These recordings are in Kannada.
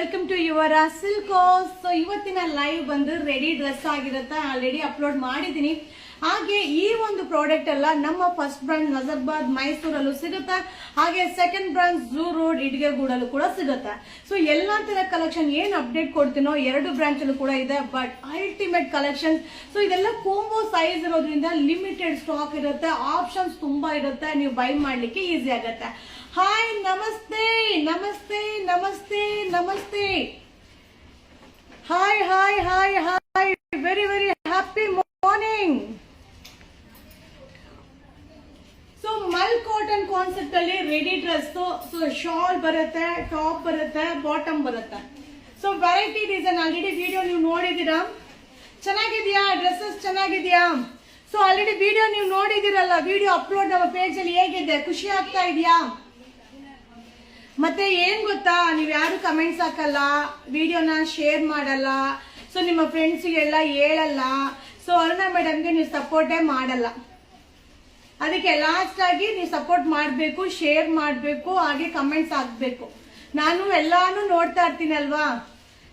ವೆಲ್ಕಮ್ ಟು ಯುವರ್ ಸಿಲ್ಕೋ. ಸೊ ಇವತ್ತಿನ ಲೈವ್ ಬಂದು ರೆಡಿ ಡ್ರೆಸ್ ಆಗಿರುತ್ತೆ, ಆಲ್ರೆಡಿ ಅಪ್ಲೋಡ್ ಮಾಡಿದ್ದೀನಿ. ಹಾಗೆ ಈ ಒಂದು ಪ್ರಾಡಕ್ಟ್ ಎಲ್ಲ ನಮ್ಮ ಫಸ್ಟ್ ಬ್ರಾಂಚ್ ನಜರ್ಬಾದ್ ಮೈಸೂರಲ್ಲೂ ಸಿಗುತ್ತೆ, ಹಾಗೆ ಸೆಕೆಂಡ್ ಬ್ರಾಂಚ್ ಝೂ ರೋಡ್ ಇಡ್ಗೆಗೂಡಲ್ಲೂ ಕೂಡ ಸಿಗುತ್ತೆ. ಸೊ ಎಲ್ಲಾ ತರ ಕಲೆಕ್ಷನ್ ಏನ್ ಅಪ್ಡೇಟ್ ಕೊಡ್ತೀನೋ ಎರಡು ಬ್ರಾಂಚ್ ಅಲ್ಲೂ ಕೂಡ ಇದೆ, ಬಟ್ ಅಲ್ಟಿಮೇಟ್ ಕಲೆಕ್ಷನ್. ಸೊ ಇದೆಲ್ಲ ಕೋಂಬೋ ಸೈಜ್ ಇರೋದ್ರಿಂದ ಲಿಮಿಟೆಡ್ ಸ್ಟಾಕ್ ಇರುತ್ತೆ, ಆಪ್ಷನ್ಸ್ ತುಂಬಾ ಇರುತ್ತೆ, ನೀವು ಬೈ ಮಾಡ್ಲಿಕ್ಕೆ ಈಸಿ ಆಗುತ್ತೆ. ಹಾಯ್, ನಮಸ್ತೆ ನಮಸ್ತೆ ನಮಸ್ತೆ ನಮಸ್ತೆ. Hi hi hi hi, very very happy morning. So ಮಲ್ ಕಾಟನ್ ಕಾನ್ಸೆಪ್ಟ್ ಅಲ್ಲಿ ರೆಡಿ ಡ್ರೆಸ್, ಸೊ ಶಾಲ್ ಬರುತ್ತೆ, ಟಾಪ್ ಬರುತ್ತೆ, ಬಾಟಮ್ ಬರುತ್ತೆ. So variety design already video ನೀವು ನೋಡಿದೀರಾ. ಚೆನ್ನಾಗಿದ್ಯಾ ಡ್ರೆಸ್ಸಸ್? ಚೆನ್ನಾಗಿದ್ಯಾ? ಸೊ ಆಲ್ರೆಡಿ ವಿಡಿಯೋ ನೀವು ನೋಡಿದಿರಲ್ಲ, ವಿಡಿಯೋ ಅಪ್ಲೋಡ್ ನಮ್ಮ ಪೇಜ್ ಅಲ್ಲಿ ಹೇಗಿದೆ? ಖುಷಿ ಆಗ್ತಾ ಇದೆಯಾ? ಮತ್ತೆ ಏನ್ ಗೊತ್ತಾ, ನೀವ್ ಯಾರು ಕಮೆಂಟ್ಸ್ ಹಾಕಲ್ಲ, ವಿಡಿಯೋನ ಶೇರ್ ಮಾಡಲ್ಲ, ಸೊ ನಿಮ್ಮ ಫ್ರೆಂಡ್ಸ್ಗೆಲ್ಲ ಹೇಳಲ್ಲ. ಸೊ ಅರುಣಾ ಮೇಡಮ್ಗೆ ನೀವು ಸಪೋರ್ಟೇ ಮಾಡಲ್ಲ. ಅದಕ್ಕೆ ಲಾಸ್ಟ್ ಆಗಿ ನೀವು ಸಪೋರ್ಟ್ ಮಾಡಬೇಕು, ಶೇರ್ ಮಾಡಬೇಕು, ಹಾಗೆ ಕಮೆಂಟ್ಸ್ ಹಾಕ್ಬೇಕು. ನಾನು ಎಲ್ಲಾನು ನೋಡ್ತಾ ಇರ್ತೀನಿ ಅಲ್ವಾ.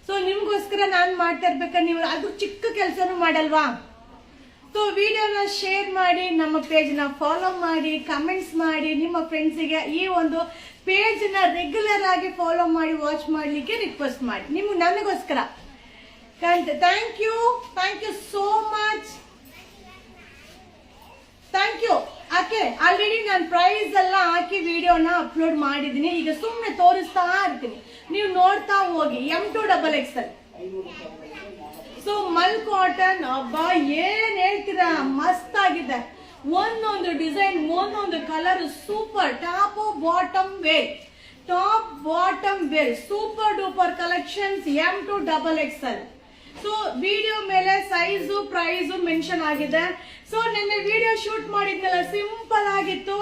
ಸೊ ನಿಮ್ಗೋಸ್ಕರ ನಾನು ಮಾಡ್ತಾ ಇರ್ಬೇಕಾದ್ರೆ ನೀವು ಅದು ಚಿಕ್ಕ ಕೆಲಸನೂ ಮಾಡಲ್ವಾ? ಸೊ ವಿಡಿಯೋನ ಶೇರ್ ಮಾಡಿ, ನಮ್ಮ ಪೇಜ್ ನ ಫಾಲೋ ಮಾಡಿ, ಕಮೆಂಟ್ಸ್ ಮಾಡಿ, ನಿಮ್ಮ ಫ್ರೆಂಡ್ಸಿಗೆ ಈ ಒಂದು ಪೇಜ್ ನ ರೆಗ್ಯುಲರ್ ಆಗಿ ಫಾಲೋ ಮಾಡಿ, ವಾಚ್ ಮಾಡ್ಲಿಕ್ಕೆ ರಿಕ್ವೆಸ್ಟ್ ಮಾಡಿ, ನಿಮ್ಗೆ ನನಗೋಸ್ಕರ. Thank you so much, thank you. Okay, already ನಾನು ಪ್ರೈಸ್ ಎಲ್ಲ ಹಾಕಿ ವಿಡಿಯೋನ ಅಪ್ಲೋಡ್ ಮಾಡಿದೀನಿ. ಈಗ ಸುಮ್ಮನೆ ತೋರಿಸ್ತಾ ಇರ್ತೀನಿ, ನೀವು ನೋಡ್ತಾ ಹೋಗಿ. M2XXL. ಸೊ ಮಲ್ ಕಾಟನ್, ಅಬ್ಬಾ ಏನ್ ಹೇಳ್ತೀರಾ, ಮಸ್ತ್ ಆಗಿದೆ. ಒಂದೊಂದು ಡಿಸೈನ್, ಒಂದೊಂದು colour super. Top bottom wear, top bottom wear, super duper collections M2XXL. So video ಮೇಲೆ ಸೈಜು ಪ್ರೈಸು ಮೆನ್ಷನ್ ಆಗಿದೆ. ಸೊ ನಿನ್ನೆ ವಿಡಿಯೋ ಶೂಟ್ ಮಾಡಿದ್ನಲ್ಲ, ಸಿಂಪಲ್ ಆಗಿತ್ತು,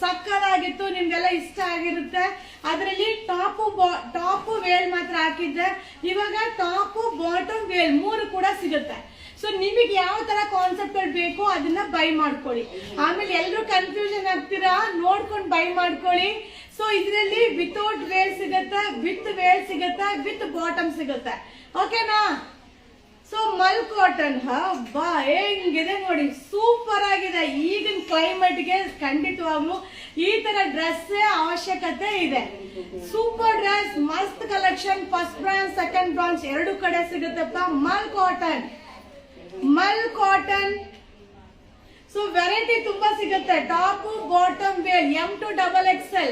ಸಕ್ಕತ್ತಾಗಿತ್ತು, ನಿಮ್ಗೆಲ್ಲ ಇಷ್ಟ ಆಗಿರುತ್ತೆ. ಅದರಲ್ಲಿ ಟಾಪ್ ವೇಲ್ ಮಾತ್ರ ಹಾಕಿದ್ದೆ. ಇವಾಗ ಟಾಪ್ ಬಾಟಮ್ ವೇಲ್ ಮೂರು ಕೂಡ ಸಿಗುತ್ತೆ. ಸೊ ನಿಮಗೆ ಯಾವ ತರ ಕಾನ್ಸೆಪ್ಟ್ ಬೇಕು ಅದನ್ನ ಬೈ ಮಾಡ್ಕೊಳ್ಳಿ. ಆಮೇಲೆ ಎಲ್ಲರೂ ಕನ್ಫ್ಯೂಷನ್ ಆಗ್ತೀರಾ, ನೋಡ್ಕೊಂಡು ಬೈ ಮಾಡ್ಕೊಳ್ಳಿ. ಸೊ ಇದರಲ್ಲಿ ವಿತೌಟ್ ವೇಲ್ ಸಿಗುತ್ತೆ, ವಿತ್ ವೇಲ್ ಸಿಗುತ್ತೆ, ವಿತ್ ಬಾಟಮ್ ಸಿಗುತ್ತೆ. ಓಕೆನಾ? ಸೊ ಮಲ್ ಕಾಟನ್ ಬಾ ಹೆಂಗಿದೆ ನೋಡಿ, ಸೂಪರ್ ಆಗಿದೆ. ಈಗಿನ ಕ್ಲೈಮೇಟ್ಗೆ ಖಂಡಿತವಾಗ್ಲೂ ಈ ತರ ಡ್ರೆಸ್ ಅವಶ್ಯಕತೆ ಇದೆ. ಸೂಪರ್ ಡ್ರೆಸ್, ಮಸ್ತ್ collection. First branch second branch ಎರಡು ಕಡೆ ಸಿಗುತ್ತಪ್ಪ. ಮಲ್ ಕಾಟನ್. ಸೊ ವೆರೈಟಿ ತುಂಬಾ ಸಿಗುತ್ತೆ. Top bottom wear M2XXL.